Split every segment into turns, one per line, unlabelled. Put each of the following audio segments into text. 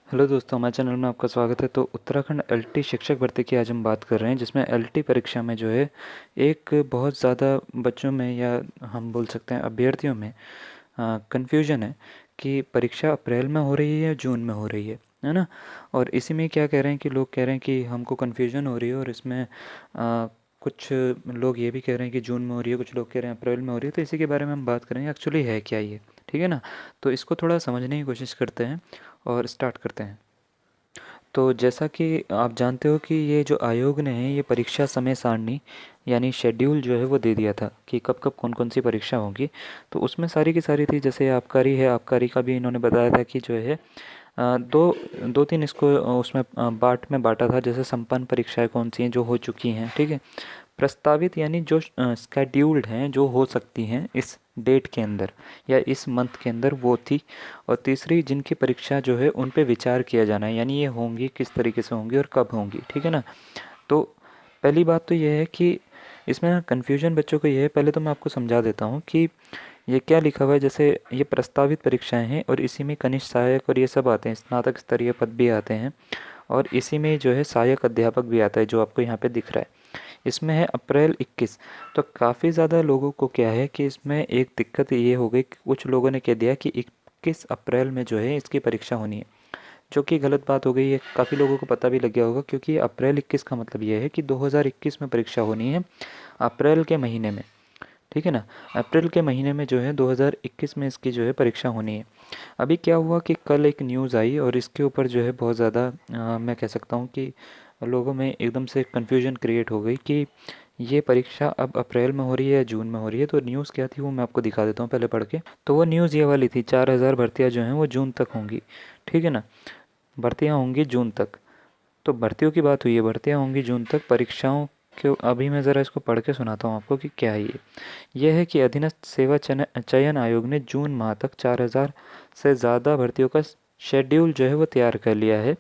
Hello दोस्तों, हमारे channel में आपका स्वागत है। तो उत्तराखंड एलटी शिक्षक भर्ती की आज हम बात कर रहे हैं, जिसमें एलटी परीक्षा में जो है एक बहुत ज़्यादा बच्चों में या हम बोल सकते हैं अभ्यर्थियों में कन्फ्यूजन है कि परीक्षा अप्रैल में हो रही है या जून में हो रही है ना। और इसी में क्या कह रहे हैं कि लोग कह रहे हैं कि हमको कन्फ्यूजन हो रही है, और इसमें कुछ लोग ये भी कह रहे हैं कि जून में हो रही है, कुछ लोग कह रहे हैं अप्रैल में हो रही है। तो इसी के बारे में हम बात करेंगे, एक्चुअली है क्या ये, ठीक है ना। तो इसको थोड़ा समझने की कोशिश करते हैं और स्टार्ट करते हैं। तो जैसा कि आप जानते हो कि ये जो आयोग ने है, ये परीक्षा समय सारणी यानी शेड्यूल जो है वो दे दिया था कि कब कब कौन कौन सी परीक्षा होगी। तो उसमें सारी की सारी थी, जैसे आबकारी है, आबकारी का भी इन्होंने बताया था कि जो है दो दो तीन इसको उसमें बांटा था। जैसे संपन्न परीक्षाएं कौन सी हैं जो हो चुकी हैं, ठीक है। प्रस्तावित यानी जो स्केड्यूल्ड हैं, जो हो सकती हैं इस डेट के अंदर या इस मंथ के अंदर, वो थी। और तीसरी, जिनकी परीक्षा जो है उन पे विचार किया जाना है, यानी ये होंगी किस तरीके से होंगी और कब होंगी, ठीक है ना। तो पहली बात तो ये है कि इसमें ना कन्फ्यूजन बच्चों को ये है। पहले तो मैं आपको समझा देता हूँ कि ये क्या लिखा हुआ है। जैसे ये प्रस्तावित परीक्षाएं हैं और इसी में कनिष्ठ सहायक और ये सब आते हैं, स्नातक स्तरीय पद भी आते हैं, और इसी में जो है सहायक अध्यापक भी आता है, जो आपको यहाँ पे दिख रहा है। इसमें है अप्रैल 21। तो काफ़ी ज़्यादा लोगों को क्या है कि इसमें एक दिक्कत ये हो गई कि कुछ लोगों ने कह दिया कि 21 अप्रैल में जो है इसकी परीक्षा होनी है, जो कि गलत बात हो गई है। काफ़ी लोगों को पता भी लग गया होगा, क्योंकि अप्रैल 21 का मतलब ये है कि 2021 में परीक्षा होनी है, अप्रैल के महीने में, ठीक है ना। अप्रैल के महीने में जो है 2021 में इसकी जो है परीक्षा होनी है। अभी क्या हुआ कि कल एक न्यूज़ आई और इसके ऊपर जो है बहुत ज़्यादा मैं कह सकता हूँ कि लोगों में एकदम से कन्फ्यूजन क्रिएट हो गई कि ये परीक्षा अब अप्रैल में हो रही है या जून में हो रही है। तो न्यूज़ क्या थी वो मैं आपको दिखा देता हूँ पहले पढ़ के। तो वो न्यूज़ ये वाली थी, 4000 भर्तियाँ जो हैं वो जून तक होंगी, ठीक है ना। भर्तियाँ होंगी जून तक। तो भर्तियों की बात हुई है, भर्तियाँ होंगी जून तक। परीक्षाओं के अभी मैं ज़रा इसको पढ़ के सुनाता हूँ आपको कि क्या है ये। यह है कि अधीनस्थ सेवा चयन आयोग ने जून माह तक 4000 से ज़्यादा भर्तियों का शेड्यूल जो है वो तैयार कर लिया है।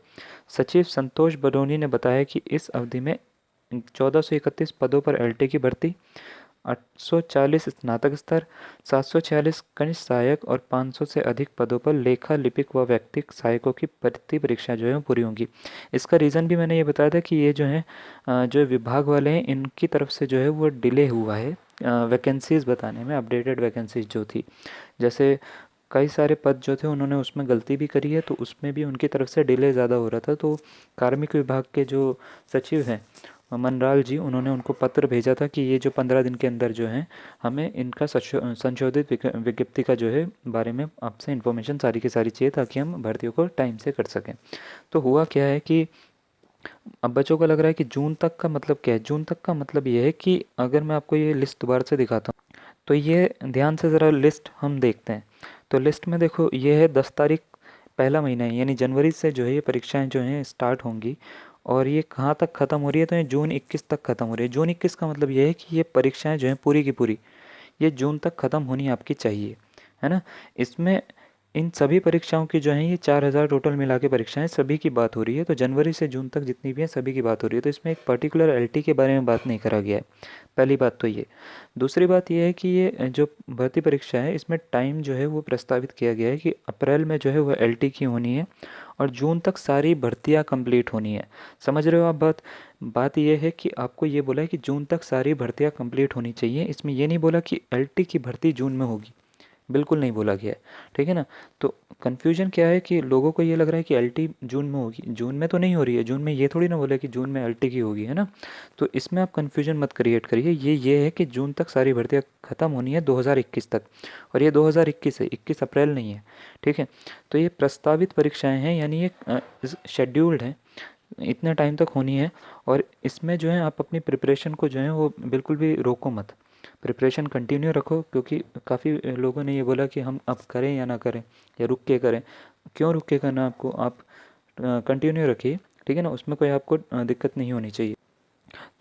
सचिव संतोष बडोनी ने बताया कि इस अवधि में 1431 पदों पर एलटी की भर्ती, 840 स्नातक स्तर, 746 कनिष्ठ सहायक और 500 से अधिक पदों पर लेखा लिपिक व व्यक्तिक सहायकों की भर्ती परीक्षा जो है वो पूरी होंगी। इसका रीज़न भी मैंने ये बताया था कि ये जो है जो विभाग वाले हैं इनकी तरफ से जो है वो डिले हुआ है वैकेंसीज़ बताने में, अपडेटेड वैकेंसीज जो थी। जैसे कई सारे पद जो थे उन्होंने उसमें गलती भी करी है, तो उसमें भी उनकी तरफ से डिले ज़्यादा हो रहा था। तो कार्मिक विभाग के जो सचिव हैं मनराल जी, उन्होंने उनको पत्र भेजा था कि ये जो 15 दिन के अंदर जो है हमें इनका संशोधित विज्ञप्ति का जो है बारे में आपसे इन्फॉर्मेशन सारी की सारी चाहिए, ताकि हम भर्तियों को टाइम से कर सकें। तो हुआ क्या है कि अब बच्चों को लग रहा है कि जून तक का मतलब क्या है। जून तक का मतलब ये है कि अगर मैं आपको ये लिस्ट दोबारा से दिखाता हूँ, तो ये ध्यान से ज़रा लिस्ट हम देखते हैं। तो लिस्ट में देखो, ये है 10 तारीख, पहला महीना है, यानी जनवरी से जो है ये परीक्षाएं जो हैं स्टार्ट होंगी। और ये कहाँ तक ख़त्म हो रही है, तो ये जून 21 तक ख़त्म हो रही है। जून 21 का मतलब ये है कि ये परीक्षाएं जो हैं पूरी की पूरी ये जून तक ख़त्म होनी आपकी चाहिए, है ना। इसमें इन सभी परीक्षाओं की जो है ये 4000 टोटल मिला के परीक्षाएं सभी की बात हो रही है। तो जनवरी से जून तक जितनी भी हैं सभी की बात हो रही है। तो इसमें एक पर्टिकुलर एलटी के बारे में बात नहीं करा गया है। पहली बात तो ये। दूसरी बात ये है कि ये जो भर्ती परीक्षा है इसमें टाइम जो है वो प्रस्तावित किया गया है कि अप्रैल में जो है वो एलटी की होनी है और जून तक सारी भर्तियां कंप्लीट होनी है। समझ रहे हो आप बात। बात ये है कि आपको ये बोला है कि जून तक सारी भर्तियां कंप्लीट होनी चाहिए। इसमें ये नहीं बोला कि एलटी की भर्ती जून में होगी, बिल्कुल नहीं बोला गया है, ठीक है ना। तो कन्फ्यूजन क्या है कि लोगों को ये लग रहा है कि एलटी जून में होगी। जून में तो नहीं हो रही है। जून में ये थोड़ी ना बोला कि जून में एलटी की होगी, है ना। तो इसमें आप कन्फ्यूजन मत क्रिएट करिए। ये है कि जून तक सारी भर्तियाँ ख़त्म होनी है 2021 तक, और ये 2021 है, 21 अप्रैल नहीं है, ठीक है। तो ये प्रस्तावित परीक्षाएं हैं, यानी ये शेड्यूल्ड हैं, इतने टाइम तक होनी है। और इसमें जो है आप अपनी प्रिपरेशन को जो है वो बिल्कुल भी रोको मत, प्रिपरेशन कंटिन्यू रखो। क्योंकि काफ़ी लोगों ने ये बोला कि हम अब करें या ना करें या रुक के करें। क्यों रुक के करना आपको, आप कंटिन्यू रखिए, ठीक है ना। उसमें कोई आपको दिक्कत नहीं होनी चाहिए।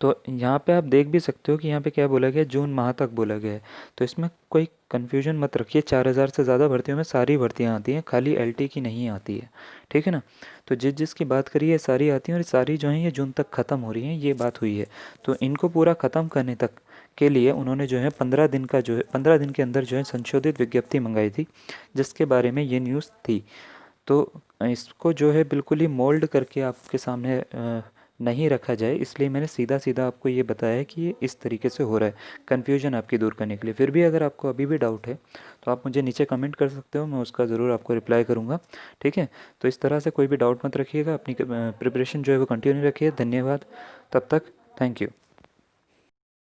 तो यहाँ पे आप देख भी सकते हो कि यहाँ पे क्या बोला गया है, जून माह तक बोला गया है। तो इसमें कोई कन्फ्यूजन मत रखिए। 4000 से ज़्यादा भर्तियों में सारी भर्तियाँ आती हैं, खाली एलटी की नहीं आती है, ठीक है ना। तो जिसकी बात करिए सारी आती हैं, और सारी जो हैं ये जून तक ख़त्म हो रही हैं, ये बात हुई है। तो इनको पूरा ख़त्म करने तक के लिए उन्होंने जो है 15 दिन का जो है 15 दिन के अंदर जो है संशोधित विज्ञप्ति मंगाई थी, जिसके बारे में ये न्यूज़ थी। तो इसको जो है बिल्कुल ही मोल्ड करके आपके सामने नहीं रखा जाए, इसलिए मैंने सीधा सीधा आपको ये बताया है कि ये इस तरीके से हो रहा है, कन्फ्यूजन आपकी दूर करने के लिए। फिर भी अगर आपको अभी भी डाउट है तो आप मुझे नीचे कमेंट कर सकते हो, मैं उसका ज़रूर आपको रिप्लाई करूँगा। ठीक है, तो इस तरह से कोई भी डाउट मत रखिएगा, अपनी प्रिपरेशन जो है वो कंटिन्यू रखिए। धन्यवाद, तब तक थैंक यू।